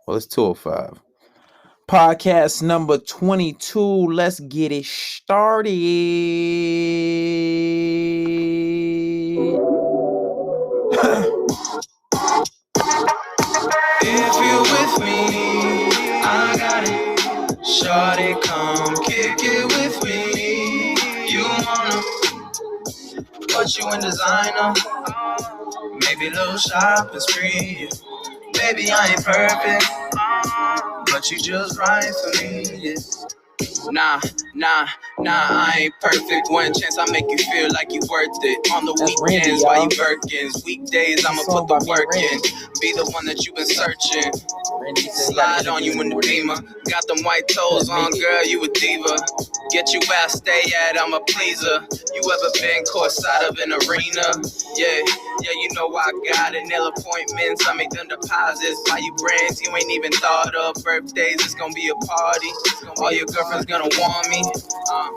Well, it's 2:05. Podcast number 22. Let's get it started. If you with me, I got it. Shawty, come kick it with me. You wanna put you in designer, maybe a little shopping spree. Baby, I ain't perfect, but you just right for me. Yeah. Nah, I ain't perfect. One chance I make you feel like you worth it. On the That's weekends, Randy, while y'all. you Birkins. Weekdays, I'ma Song put by the me and work in. Randy. Be the one that you've been searching. Randy said he got Slide on you in the interview beamer. Got them white toes on, girl, you a diva. Get you where I stay at, I'm a pleaser. You ever been courtside of an arena? Yeah, you know I got it. Nail appointments, I make them deposits. Buy you brands you ain't even thought of. Birthdays, it's gonna be a party. All your girlfriends gonna want me.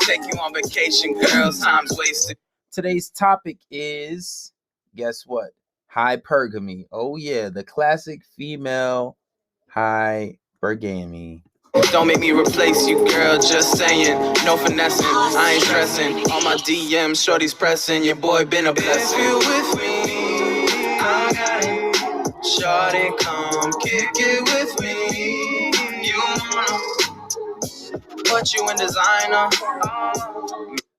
Take you on vacation, girls, time's wasted. Today's topic is, guess what? Hypergamy. Oh yeah, the classic female hypergamy. Don't make me replace you, girl, just saying. No finessing, I ain't stressing. All my DMs, shorty's pressing. Your boy been a blessing. If you with me, I got it. Shorty, come kick it with me. You wanna put you in designer.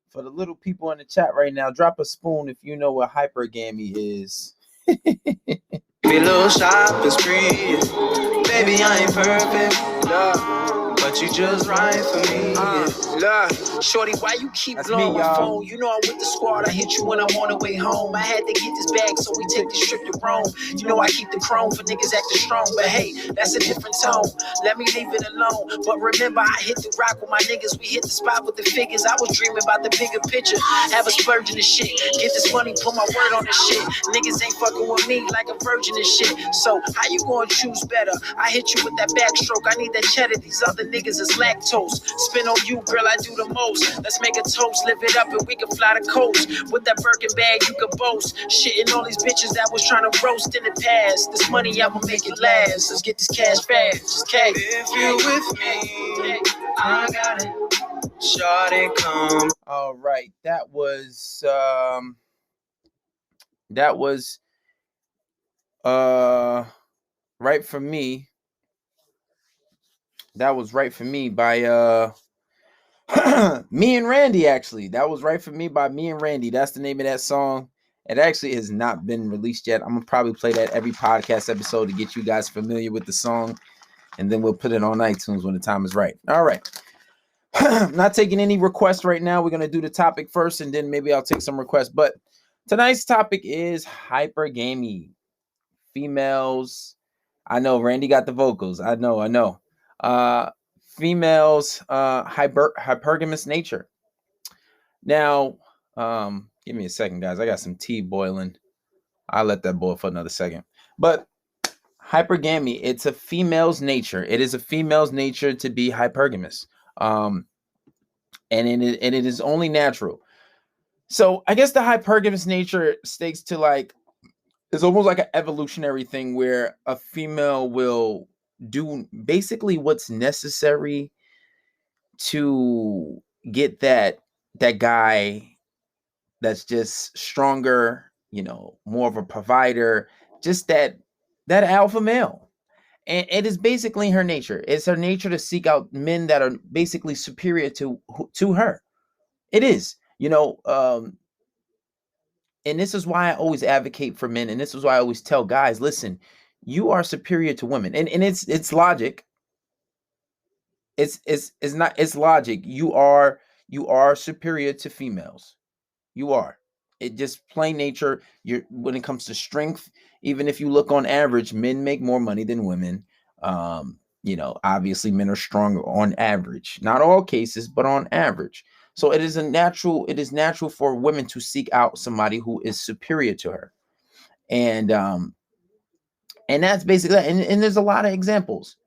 For the little people in the chat right now, drop a spoon if you know what hypergamy is. Be a little shopping spree. Baby, I ain't perfect, but you just right for me. Look, shorty, why you keep That's blowing me, my y'all. phone? You know I'm with the squad. I hit you when I'm on the way home. I had to get this bag, so we take this trip to Rome. You know I keep the chrome for niggas acting strong, but hey, that's a different tone. Let me leave it alone. But remember, I hit the rock with my niggas. We hit the spot with the figures. I was dreaming about the bigger picture. Have a splurge in the shit. Get this money, put my word on this shit. Niggas ain't fucking with me like a virgin and shit. So how you gonna choose better? I hit you with that backstroke. I need that cheddar. These other niggas is lactose. Spin on you, girl, I do the most. Let's make a toast, live it up, and we can fly the coast. With that Birkin bag, you can boast. Shitting all these bitches that was trying to roast in the past. This money, I'ma make it last. Let's get this cash fast. Just cash. If you with me, I got it. Shawty, come. All right, that was right for me. That was right for me by me and Randy, actually. That was right for me by me and Randy. That's the name of that song. It actually has not been released yet. I'm gonna probably play that every podcast episode to get you guys familiar with the song, and then we'll put it on iTunes when the time is right. All right. Not taking any requests right now. We're gonna do the topic first, and then maybe I'll take some requests. But tonight's topic is hypergamy. Females. I know Randy got the vocals. I know. Females hypergamous nature. Now, give me a second, guys. I got some tea boiling. I'll let that boil for another second. But hypergamy, it's a female's nature. It is a female's nature to be hypergamous. And it is only natural. So I guess the hypergamous nature stakes to like, it's almost like an evolutionary thing where a female will do basically what's necessary to get that guy that's just stronger, more of a provider, just that alpha male. And it is basically her nature. It's her nature to seek out men that are basically superior to her. It is, and this is why I always advocate for men, and this is why I always tell guys, listen, you are superior to women. And it's logic. It's logic. You are superior to females. You are. It just plain nature. When it comes to strength, even if you look on average, men make more money than women. Obviously men are stronger on average. Not all cases, but on average. So it is natural for women to seek out somebody who is superior to her. And that's basically that. And there's a lot of examples.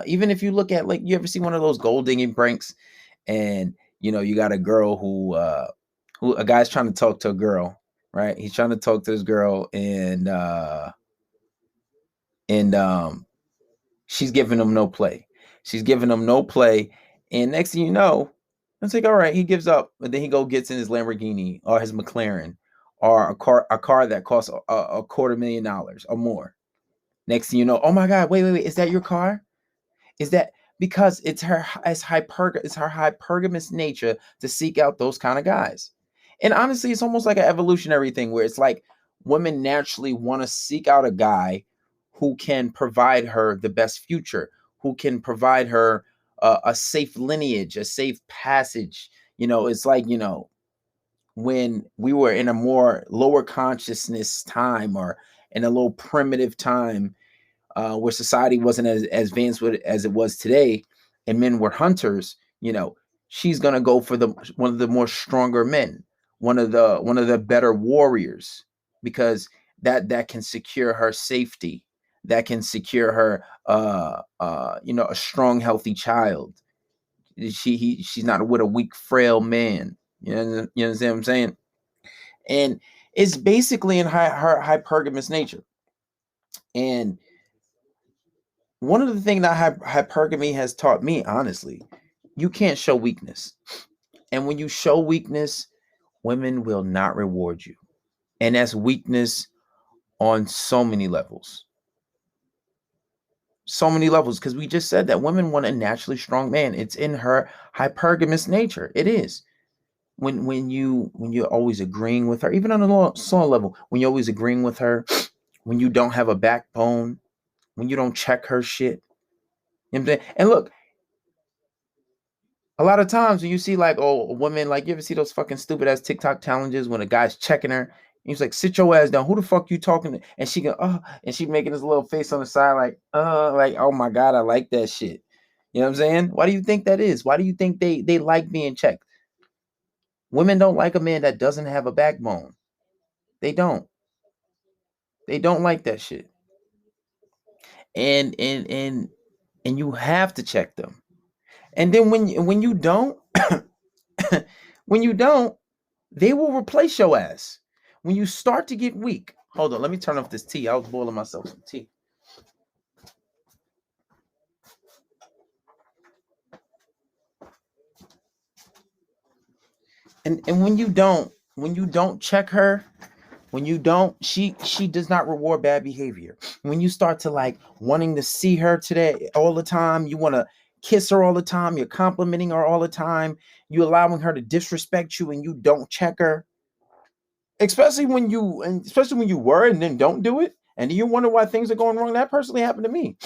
Even if you look at, like, you ever see one of those gold digging pranks, and you got a girl who a guy's trying to talk to a girl, right? He's trying to talk to this girl, and She's giving him no play. She's giving him no play. And next thing you know, it's like, all right, he gives up. But then he gets in his Lamborghini or his McLaren or a car that costs a $250,000 or more. Next thing you know, oh my God, wait, is that your car? Is that because it's her hypergamous nature to seek out those kind of guys. And honestly, it's almost like an evolutionary thing where it's like women naturally want to seek out a guy who can provide her the best future, who can provide her a safe lineage, a safe passage. It's like, when we were in a more lower consciousness time or in a little primitive time, where society wasn't as advanced as it was today, and men were hunters, she's gonna go for one of the more stronger men, one of the better warriors, because that can secure her safety, that can secure her a strong, healthy child. She's not with a weak, frail man. You understand what I'm saying? And it's basically in her hypergamous nature. And one of the things that hypergamy has taught me, honestly, you can't show weakness. And when you show weakness, women will not reward you. And that's weakness on so many levels. So many levels, because we just said that women want a naturally strong man. It's in her hypergamous nature. It is. When you're always agreeing with her, even on a small level, when you're always agreeing with her, when you don't have a backbone, when you don't check her shit. You know what I'm saying? And look, a lot of times when you see like, a woman, like, you ever see those fucking stupid ass TikTok challenges when a guy's checking her, and he's like, sit your ass down. Who the fuck you talking to? And she go, and she making this little face on the side, like, oh my God, I like that shit. You know what I'm saying? Why do you think that is? Why do you think they like being checked? Women don't like a man that doesn't have a backbone. They don't. They don't like that shit. And you have to check them. And then when you don't, when you don't, they will replace your ass. When you start to get weak, hold on, let me turn off this tea. I was boiling myself some tea. And when you don't check her, when you don't, she does not reward bad behavior. When you start to like wanting to see her today all the time, you want to kiss her all the time, you're complimenting her all the time, you allowing her to disrespect you, and you don't check her. Especially when you were and then don't do it, and you wonder why things are going wrong. That personally happened to me.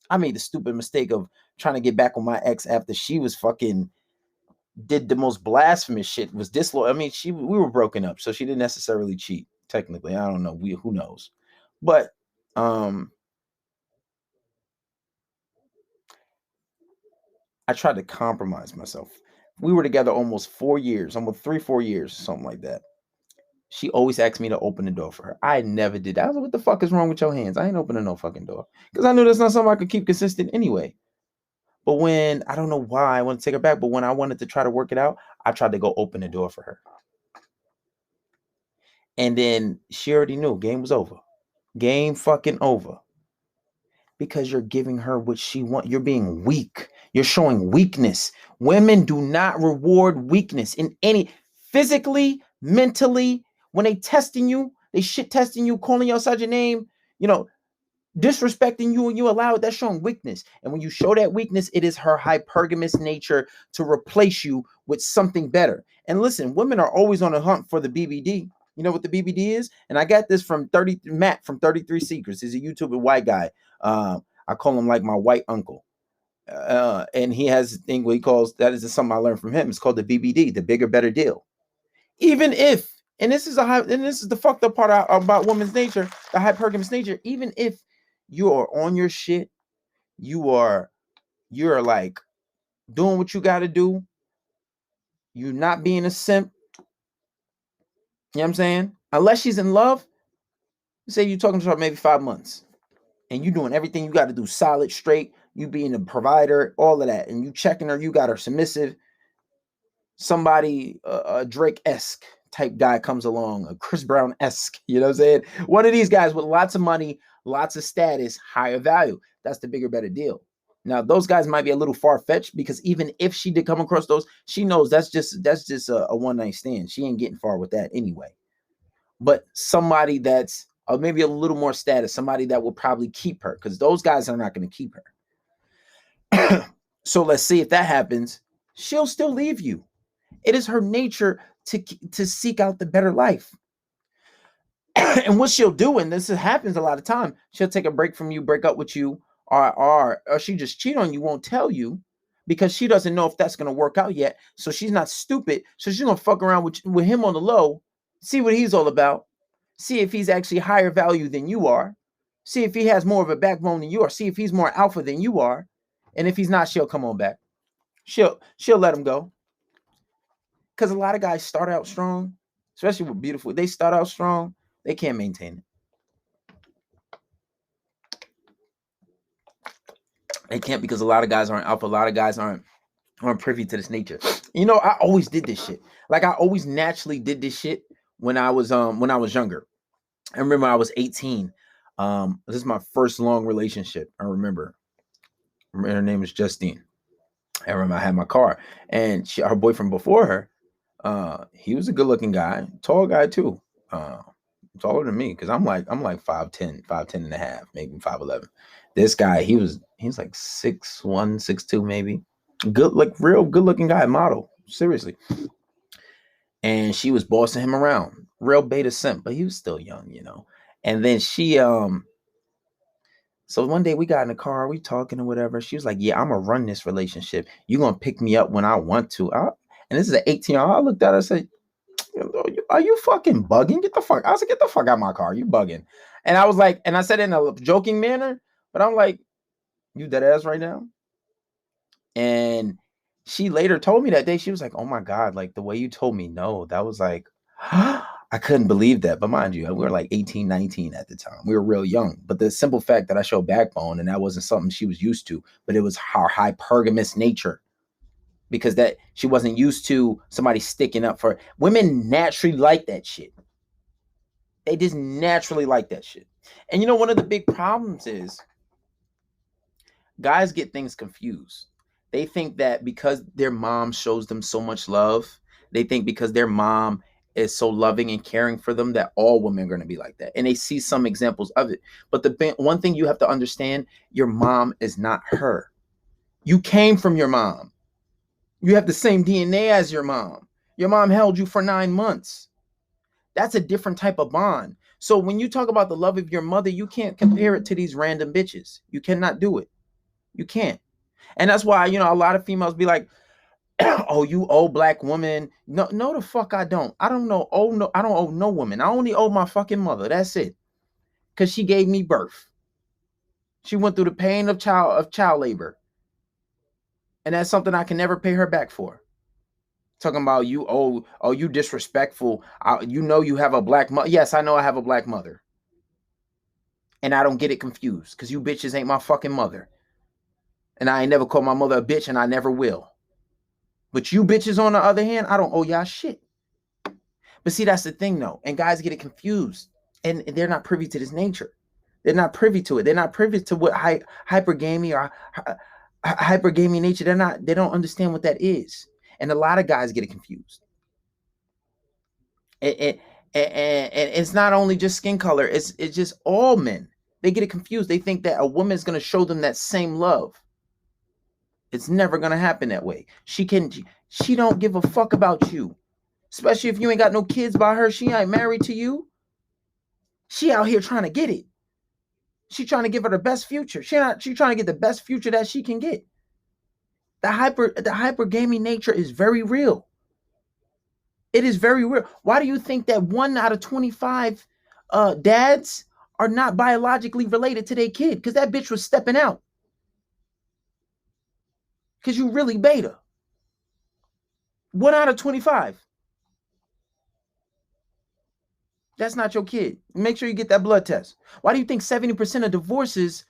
I made the stupid mistake of trying to get back on my ex after she was fucking did the most blasphemous shit, was disloyal. I mean, we were broken up, so she didn't necessarily cheat. Technically, I don't know. Who knows? But I tried to compromise myself. We were together almost 4 years, almost 3-4 years, something like that. She always asked me to open the door for her. I never did that. I was like, what the fuck is wrong with your hands? I ain't opening no fucking door. Because I knew that's not something I could keep consistent anyway. But when, I don't know why I want to take her back, but when I wanted to try to work it out, I tried to go open the door for her. And then she already knew game was over. Game fucking over. Because you're giving her what she wants. You're being weak. You're showing weakness. Women do not reward weakness in any, physically, mentally. When they testing you, they shit testing you, calling you outside your name, disrespecting you, and you allow it, that's showing weakness. And when you show that weakness, it is her hypergamous nature to replace you with something better. And listen, women are always on the hunt for the BBD. You know what the BBD is? And I got this from Matt from 33 Secrets. He's a YouTuber white guy. I call him like my white uncle. And he has a thing what he calls, that is something I learned from him. It's called the BBD, the bigger, better deal. Even if, and this is the fucked up part about women's nature, the hypergamous nature, even if you are on your shit, you're like doing what you got to do, you're not being a simp, you know what I'm saying? Unless she's in love, say you're talking to her maybe 5 months, and you doing everything you got to do, solid, straight, you being a provider, all of that, and you checking her, you got her submissive. Somebody, a Drake-esque type guy comes along, a Chris Brown-esque, you know what I'm saying? One of these guys with lots of money, lots of status, higher value. That's the bigger, better deal. Now, those guys might be a little far-fetched because even if she did come across those, she knows that's just a one-night stand. She ain't getting far with that anyway. But somebody that's maybe a little more status, somebody that will probably keep her, because those guys are not going to keep her. So let's see if that happens. She'll still leave you. It is her nature to seek out the better life. And what she'll do, and this happens a lot of time, she'll take a break from you, break up with you, or she just cheat on you, won't tell you, because she doesn't know if that's going to work out yet. So she's not stupid. So she's going to fuck around with him on the low, see what he's all about, see if he's actually higher value than you are, see if he has more of a backbone than you are, see if he's more alpha than you are. And if he's not, she'll come on back. She'll let him go. Because a lot of guys start out strong, especially with beautiful. They start out strong. They can't maintain it. They can't, because a lot of guys aren't alpha. A lot of guys aren't privy to this nature. You know, I always did this shit. Like, I always naturally did this shit when I was younger. I remember I was 18. This is my first long relationship. I remember. Her name was Justine. I remember I had my car, and her boyfriend before her, he was a good-looking guy, tall guy too. Taller than me, because I'm like 5'10", 5'10 and a half, maybe 5'11. This guy, he's like 6'1", 6'2 maybe. Good, like real good-looking guy, model, seriously. And she was bossing him around, real beta simp, but he was still young, you know. And then she, so one day we got in the car, we talking or whatever. She was like, "Yeah, I'm gonna run this relationship. You gonna pick me up when I want to." And this is an 18-year-old. I looked at her, I said, "Are you fucking bugging? Get the fuck." I was like, "Get the fuck out of my car. You bugging." And I was like, and I said it in a joking manner, but I'm like, "You dead ass right now?" And she later told me that day, she was like, "Oh my God, like the way you told me no, that was like," I couldn't believe that. But mind you, we were like 18, 19 at the time. We were real young. But the simple fact that I showed backbone, and that wasn't something she was used to, but it was her hypergamous nature. Because that she wasn't used to somebody sticking up for her. Women naturally like that shit. They just naturally like that shit. And you know, one of the big problems is guys get things confused. They think that because their mom shows them so much love, they think because their mom is so loving and caring for them that all women are going to be like that. And they see some examples of it. But the one thing you have to understand, your mom is not her. You came from your mom. You have the same DNA as your mom. Your mom held you for 9 months. That's a different type of bond. So when you talk about the love of your mother, you can't compare it to these random bitches. You cannot do it. You can't. And that's why, you know, a lot of females be like, "Oh, you old black woman." No, the fuck I don't. I don't know. Oh, no, I don't owe no woman. I only owe my fucking mother. That's it. Because she gave me birth. She went through the pain of child labor. And that's something I can never pay her back for. Talking about you, you disrespectful. You know you have a black mother. Yes, I know I have a black mother. And I don't get it confused, because you bitches ain't my fucking mother. And I ain't never called my mother a bitch, and I never will. But you bitches, on the other hand, I don't owe y'all shit. But see, that's the thing, though. And guys get it confused. And they're not privy to this nature. They're not privy to it. They're not privy to what hypergamy or hypergamy nature. They don't understand what that is. And a lot of guys get it confused. And it's not only just skin color. It's just all men. They get it confused. They think that a woman's going to show them that same love. It's never going to happen that way. She don't give a fuck about you. Especially if you ain't got no kids by her. She ain't married to you. She out here trying to get it. She trying to give her the best future. She trying to get the best future that she can get. The hypergamy nature is very real. It is very real. Why do you think that 1 out of 25 dads are not biologically related to their kid? Because that bitch was stepping out. Because you really beta. 1 out of 25. That's not your kid. Make sure you get that blood test. Why do you think 70% of divorces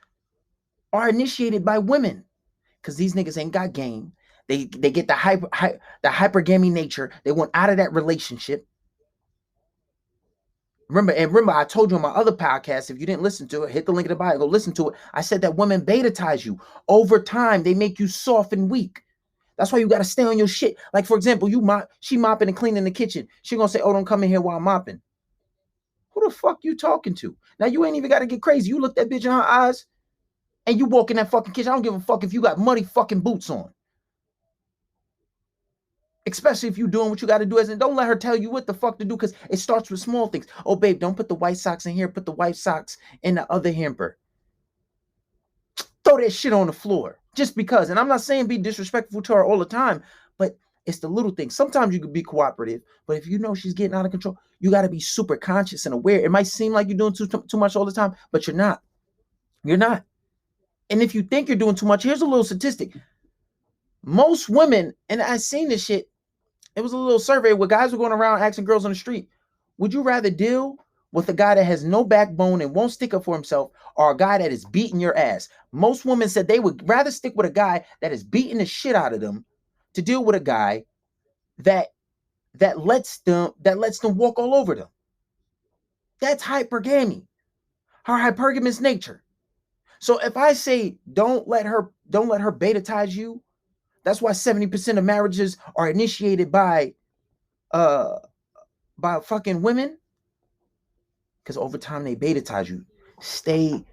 are initiated by women? Because these niggas ain't got game. They get the hypergamy nature. They want out of that relationship. Remember, I told you on my other podcast, if you didn't listen to it, hit the link in the bio, go listen to it. I said that women beta-tize you. Over time, they make you soft and weak. That's why you got to stay on your shit. Like, for example, she mopping and cleaning the kitchen. She going to say, oh, don't come in here while I'm mopping. Who the fuck you talking to? Now, you ain't even got to get crazy. You look that bitch in her eyes and you walk in that fucking kitchen. I don't give a fuck if you got muddy fucking boots on. Especially if you're doing what you got to do. And don't let her tell you what the fuck to do, because it starts with small things. Oh, babe, don't put the white socks in here. Put the white socks in the other hamper. Throw that shit on the floor just because. And I'm not saying be disrespectful to her all the time, but it's the little things. Sometimes you can be cooperative, but if you know she's getting out of control, you got to be super conscious and aware. It might seem like you're doing too much all the time, but you're not. You're not. And if you think you're doing too much, here's a little statistic. Most women, and I've seen this shit, it was a little survey where guys were going around asking girls on the street, would you rather deal with a guy that has no backbone and won't stick up for himself, or a guy that is beating your ass? Most women said they would rather stick with a guy that is beating the shit out of them to deal with a guy that lets them walk all over them. That's hypergamy, her hypergamous nature. So if I say don't let her beta-tize you, that's why 70% of marriages are initiated by fucking women, because over time they beta-tize you. Stay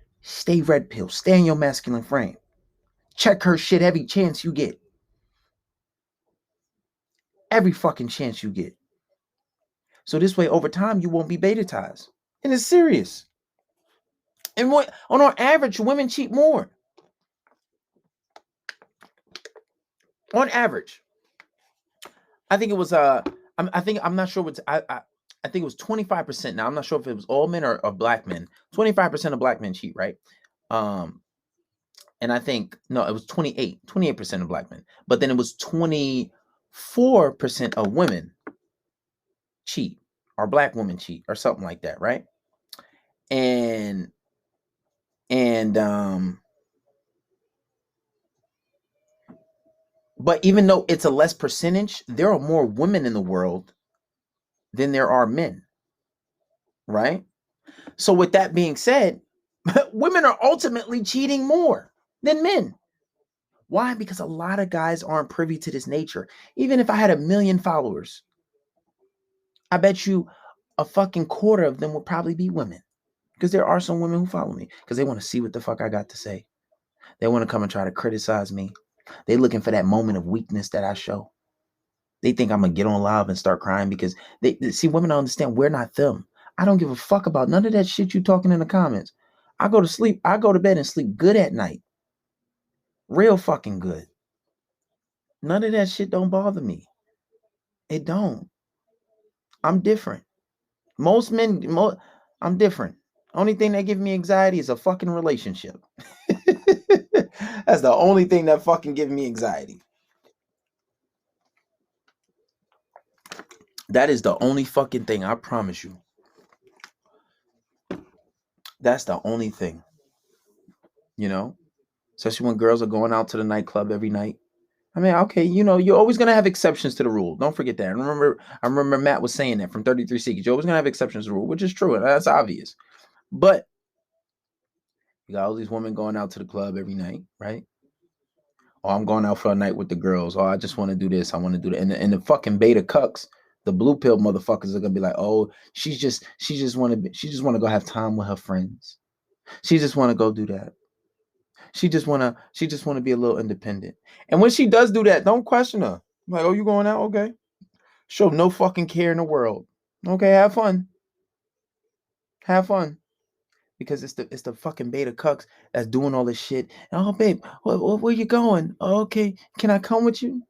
red pill. Stay in your masculine frame. Check her shit every chance you get. Every fucking chance you get. So this way, over time, you won't be beta-tized. And it's serious. And on average, women cheat more. On average. I think it was I'm not sure what I think it was 25%. Now I'm not sure if it was all men or black men. 25% of black men cheat, right? And I think no, it was 28% of black men. But then it was 24% of women cheat, or black women cheat, or something like that, right? And but even though it's a less percentage, there are more women in the world than there are men, right? So with that being said, women are ultimately cheating more than men. Why? Because a lot of guys aren't privy to this nature. Even if I had 1 million followers, I bet you a fucking quarter of them would probably be women. Because there are some women who follow me because they want to see what the fuck I got to say. They want to come and try to criticize me. They looking for that moment of weakness that I show. They think I'm going to get on live and start crying because they see, women don't understand we're not them. I don't give a fuck about none of that shit you talking in the comments. I go to sleep. I go to bed and sleep good at night. Real fucking good. None of that shit don't bother me. It don't. I'm different. Most men, I'm different. Only thing that gives me anxiety is a fucking relationship. That's the only thing that fucking gives me anxiety. That is the only fucking thing, I promise you. That's the only thing. You know? Especially when girls are going out to the nightclub every night. I mean, okay, you know, you're always gonna have exceptions to the rule. Don't forget that. I remember Matt was saying that from 33 Secrets. You're always gonna have exceptions to the rule, which is true, and that's obvious. But you got all these women going out to the club every night, right? Oh, I'm going out for a night with the girls. Oh, I just want to do this. I want to do that. And the fucking beta cucks, the blue pill motherfuckers are gonna be like, oh, she just want to go have time with her friends. She just want to go do that. She just want to be a little independent. And when she does do that, don't question her. Like, oh, you going out? Okay. Show no fucking care in the world. Okay, have fun. Have fun. Because it's the fucking beta cucks that's doing all this shit. Oh, babe, where you going? Oh, okay, can I come with you?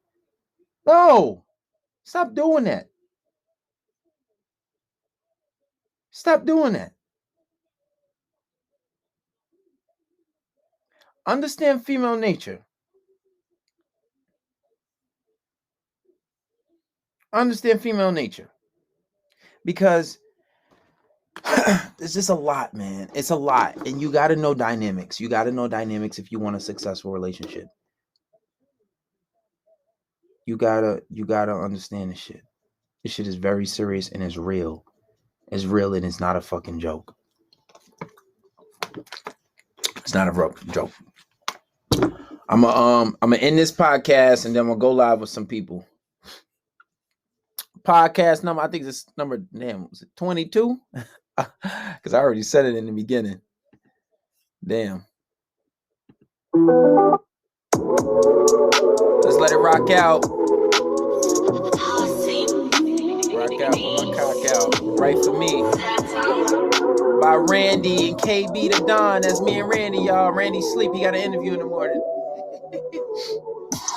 No, stop doing that. Stop doing that. Understand female nature. Understand female nature. Because it's just a lot, man. It's a lot. And you got to know dynamics. You got to know dynamics if you want a successful relationship. You gotta understand this shit. This shit is very serious and it's real. is real and it's not a fucking joke. It's not a joke. I'm gonna end this podcast and then we'll go live with some people. Podcast number, I think this number, damn, was it 22? Because I already said it in the beginning. Damn. Let's let it rock out. Rock out with my cock out. Right for me. By Randy and KB the Don. That's me and Randy, y'all. Randy sleep. He got an interview in the morning.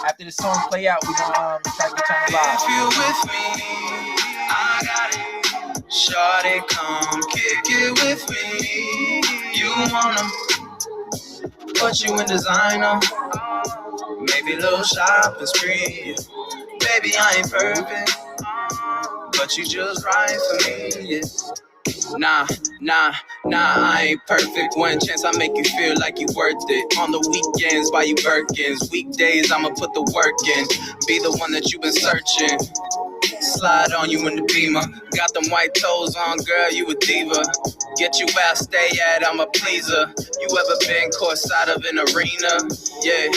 After the song play out, we gonna try to get you live. If you with me, I got it. Shorty, come kick it with me. You wanna put you in designer, maybe a little shopping spree. Baby, I ain't perfect, but you just right for me. Yeah. Nah, I ain't perfect. One chance I make you feel like you worth it. On the weekends, buy you Birkins. Weekdays, I'ma put the work in. Be the one that you've been searching. Slide on you in the Beamer. Got them white toes on, girl, you a diva. Get you where I stay at, I'm a pleaser. You ever been courtside of an arena? Yeah,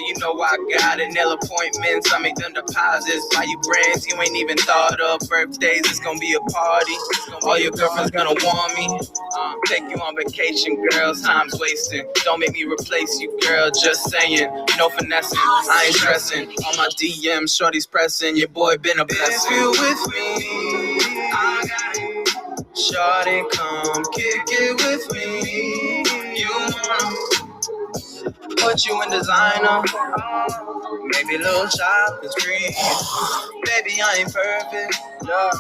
you know I got it. Nail appointments, I make them deposits. Buy you brands you ain't even thought of. Birthdays, it's gonna be a party. All your girlfriends gonna want me. Take you on vacation, girl, time's wasting. Don't make me replace you, girl, just saying. No finessing, I ain't stressing. On my DM, shorty's pressing. Your boy been a blessing. If you with me, I got it. Shorty, come kick it with me. You wanna put you in designer, maybe a little shopping spree. Baby, I ain't perfect, yeah,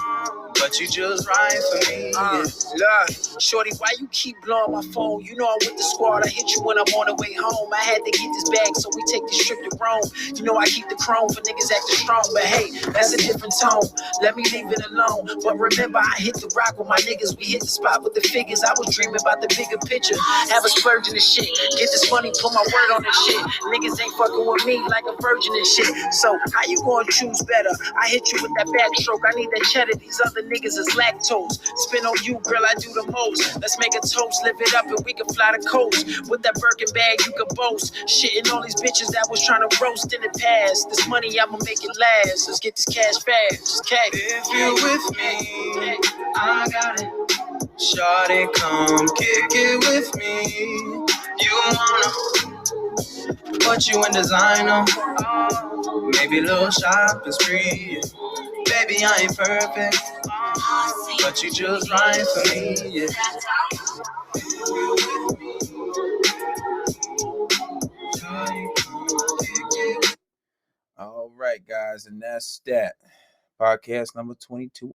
but you just right for me. Look, shorty, why you keep blowing my phone? You know I'm with the squad. I hit you when I'm on the way home. I had to get this bag, so we take this trip to Rome. You know I keep the chrome for niggas acting strong, but hey, that's a different tone. Let me leave it alone. But remember, I hit the rock with my niggas. We hit the spot with the figures. I was dreaming about the bigger picture. Have a splurge in this shit. Get this money, put my word on this shit. Niggas ain't fucking with me like a virgin and shit. So how you gonna choose better? I hit you with that backstroke. I need that cheddar. These other niggas is lactose. Spin on you, girl, I do the most. Let's make a toast, live it up, and we can fly the coast. With that Birkin bag, you can boast. Shitting all these bitches that was trying to roast in the past. This money, I'ma make it last. Let's get this cash fast. Okay. If you with me, I got it. Shorty, come kick it with me. You wanna put you in designer, maybe a little shopping spree. Baby, I ain't perfect, but you just right for me. Yeah. All right, guys, and that's that. Podcast number 22